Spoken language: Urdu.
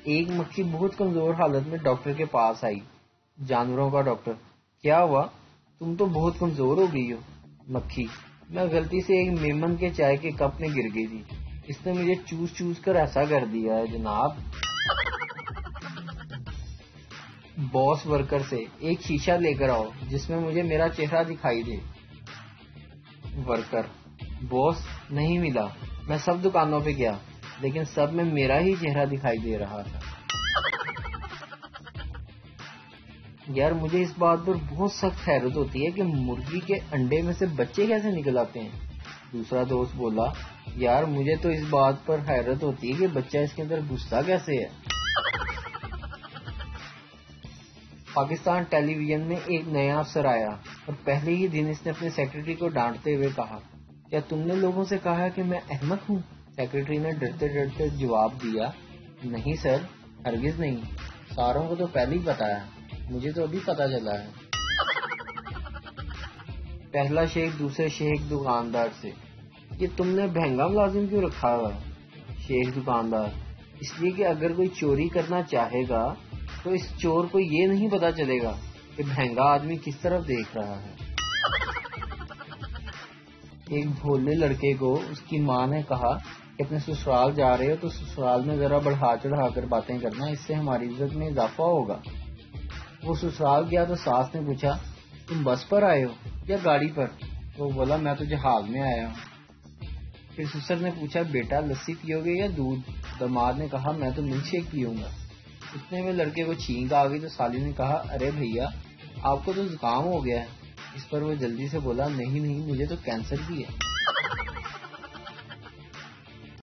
ایک مکھی بہت کمزور حالت میں ڈاکٹر کے پاس آئی۔ جانوروں کا ڈاکٹر: کیا ہوا؟ تم تو بہت کمزور ہو گئی ہو۔ مکھی: میں غلطی سے ایک میمن کے چائے کے کپ میں گر گئی تھی، اس نے مجھے چوس چوس کر ایسا کر دیا ہے جناب۔ باس ورکر سے: ایک شیشہ لے کر آؤ جس میں مجھے میرا چہرہ دکھائی دے۔ ورکر: باس، نہیں ملا، میں سب دکانوں پہ گیا لیکن سب میں میرا ہی چہرہ دکھائی دے رہا تھا۔ یار مجھے اس بات پر بہت سخت حیرت ہوتی ہے کہ مرغی کے انڈے میں سے بچے کیسے نکل آتے ہیں۔ دوسرا دوست بولا: یار مجھے تو اس بات پر حیرت ہوتی ہے کہ بچہ اس کے اندر گھستا کیسے ہے۔ پاکستان ٹیلی ویژن میں ایک نیا افسر آیا اور پہلے ہی دن اس نے اپنے سیکرٹری کو ڈانٹتے ہوئے کہا: کیا تم نے لوگوں سے کہا کہ میں احمق ہوں؟ سیکرٹری نے ڈرتے ڈرتے جواب دیا: نہیں سر، ہرگز نہیں، ساروں کو تو پہلے ہی پتا ہے، مجھے تو ابھی پتا چلا ہے۔ پہلا شیخ دوسرے شیخ دکاندار سے: یہ تم نے بہنگا ملازم کیوں رکھا ہوا ہے؟ شیخ دکاندار: اس لیے کہ اگر کوئی چوری کرنا چاہے گا تو اس چور کو یہ نہیں پتا چلے گا کہ بہنگا آدمی کس طرف دیکھ رہا ہے۔ ایک بھولے لڑکے کو اس کی ماں نے کہا کہ اپنے سسرال جا رہے ہو تو سسرال میں ذرا بڑھا چڑھا کر باتیں کرنا، اس سے ہماری عزت میں اضافہ ہوگا۔ وہ سسرال گیا تو ساس نے پوچھا: تم بس پر آئے ہو یا گاڑی پر؟ وہ بولا: میں تو جہاز میں آیا ہوں۔ پھر سسر نے پوچھا: بیٹا لسی پیو گے یا دودھ؟ داماد نے کہا: میں تو ملک شیک پیوں گا۔ اتنے میں لڑکے کو چھینک آ گئی تو سالی نے کہا: ارے بھیا، آپ کو تو زکام ہو گیا ہے۔ اس پر وہ جلدی سے بولا: نہیں نہیں، مجھے تو کینسر بھی ہے۔